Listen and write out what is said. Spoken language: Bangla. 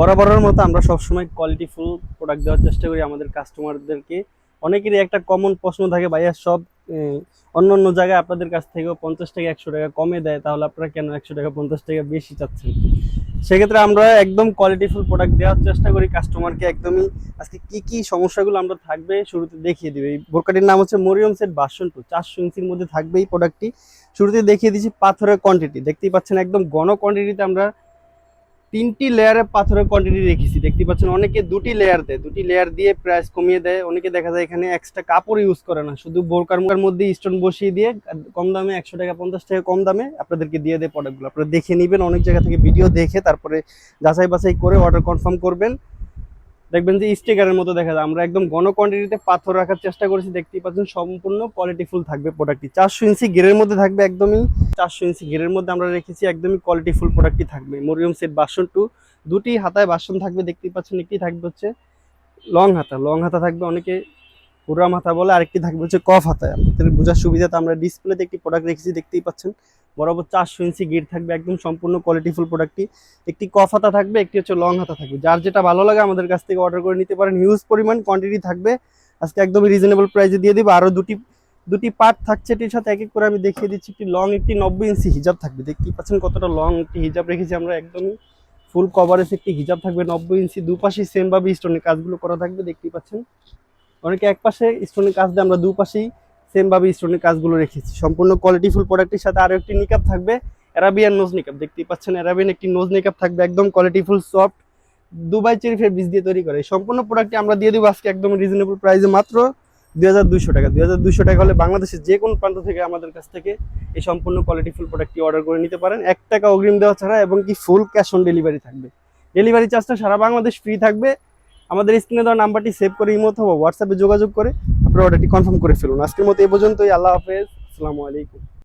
বরাবরের মতো আমরা সবসময় কোয়ালিটিফুল প্রোডাক্ট দেওয়ার চেষ্টা করি আমাদের কাস্টমারদেরকে। অনেকেরই একটা কমন প্রশ্ন থাকে, ভাইয়া সব অন্য অন্য জায়গায় আপনাদের কাছ থেকেও 50 টাকা 100 টাকা কমে দেয়, তাহলে আপনারা কেন 100 টাকা 50 টাকা বেশি চাচ্ছেন? সেক্ষেত্রে আমরা একদম কোয়ালিটিফুল প্রোডাক্ট দেওয়ার চেষ্টা করি কাস্টমারকে একদমই। আজকে কি কি সমস্যাগুলো আমরা থাকবে শুরুতে দেখিয়ে দিবে। এই বোরকাটির নাম হচ্ছে মরিয়ম সেট ভার্সন 2, 400 ইঞ্চির মধ্যে থাকবে এই প্রোডাক্টটি। শুরুতে দেখিয়ে দিচ্ছি পাথরের কোয়ান্টিটি, দেখতেই পাচ্ছেন একদম ঘন কোয়ান্টিটিতে আমরা 3টি লেয়ারে পাথরের কোয়ান্টিটি রেখেছি। দেখতে পাচ্ছেন অনেকে 2টি লেয়ার দেয়, 2টি লেয়ার দিয়ে প্রাইস কমিয়ে দেয়। অনেকে দেখা যায় এখানে এক্সট্রা কাপড় ইউজ করে না, শুধু বোরকার মধ্যে স্টোন বসিয়ে দিয়ে কম দামে 100 টাকা 50 টাকা কম দামে আপনাদেরকে দিয়ে দেয় প্রোডাক্টগুলো। আপনারা দেখে নেবেন, অনেক জায়গা থেকে ভিডিও দেখে তারপরে যাচাই বাছাই করে অর্ডার কনফার্ম করবেন। দেখবেন যে স্টিকারের মতো দেখা যায়। আমরা একদম ঘন কোয়ান্টিটিতে পাথর রাখার চেষ্টা করেছি। দেখতেই পাচ্ছেন সম্পূর্ণ কোয়ালিটিফুল থাকবে প্রোডাক্টটি। 400 ইঞ্চি গেরের মধ্যে থাকবে একদমই। 400 ইঞ্চি গেরের মধ্যে আমরা রেখেছি, একদমই কোয়ালিটিফুল প্রোডাক্টটি থাকবে। মরিয়ম সেট ভার্সন 2, 2টি হাতায় ভার্সন থাকবে। দেখতেই পাচ্ছেন একটি থাকবে হচ্ছে লং হাতা, লং হাতা থাকবে, অনেকে পুরা মাথা বলে। আরেকটি থাকবে হচ্ছে কফ হাতায়। আমাদের বোঝার সুবিধাতে আমরা ডিসপ্লেতে একটি প্রোডাক্ট রেখেছি, দেখতেই পাচ্ছেন। বরাবর 400 ইঞ্চি গেট থাকবে, একদম সম্পূর্ণ কোয়ালিটিফুল প্রোডাক্টটি। একটি কফ হাতা থাকবে, একটি হচ্ছে লং হাতা থাকবে। যার যেটা ভালো লাগে আমাদের কাছ থেকে অর্ডার করে নিতে পারেন। হিউজ পরিমাণ কোয়ান্টিটি থাকবে। আজকে একদমই রিজনেবল প্রাইসে দিয়ে দিব। আরও দুটি পার্ট থাকছে এটির সাথে, এক এক করে আমি দেখিয়ে দিচ্ছি। একটি লং, একটি 90 ইঞ্চি হিজাব থাকবে। দেখতেই পাচ্ছেন কতটা লং একটি হিজাব রেখেছি আমরা, একদমই ফুল কভারেজ একটি হিজাব থাকবে 90 ইঞ্চি। দুপাশেই সেম ভাবে স্টোনের কাজগুলো করা থাকবে, দেখতেই পাচ্ছেন। অনেকে এক পাশে স্টোনের কাজ দেয়, আমরা দুপাশেই সেম ভাবে স্টোনের কাজগুলো রেখেছি। সম্পূর্ণ কোয়ালিটিফুল প্রোডাক্টের সাথে আরো একটি নিকাপ থাকবে, অ্যারাবিয়ান নোজ নিকাপ। দেখতেই পাচ্ছেন অ্যারাবিয়ান একটি নোজ নিকাপ থাকবে, একদম কোয়ালিটিফুল সফট দুবাই চেরি ফেব্রিক্স দিয়ে তৈরি করে। সম্পূর্ণ প্রোডাক্টটি আমরা দিয়ে দেবো আজকে একদম রিজনেবল প্রাইসে, মাত্র 2200 টাকা। 2200 টাকা হলে বাংলাদেশের যে কোনো প্রান্ত থেকে আমাদের কাছ থেকে এই সম্পূর্ণ কোয়ালিটিফুল প্রোডাক্টটি অর্ডার করে নিতে পারেন, 1 টাকা অগ্রিম দেওয়া ছাড়া, এবং কি ফুল ক্যাশ অন ডেলিভারি থাকবে। ডেলিভারি চার্জটা সারা বাংলাদেশ ফ্রি থাকবে। আমাদের স্ক্রিনে দেওয়া নাম্বারটি সেভ করে ইমো অথবা হোয়াটসঅ্যাপে যোগাযোগ করে আপনার অর্ডারটি কনফার্ম করে ফেলুন। আজকের মতো এই পর্যন্তই। আল্লাহ হাফেজ, আসসালামু আলাইকুম।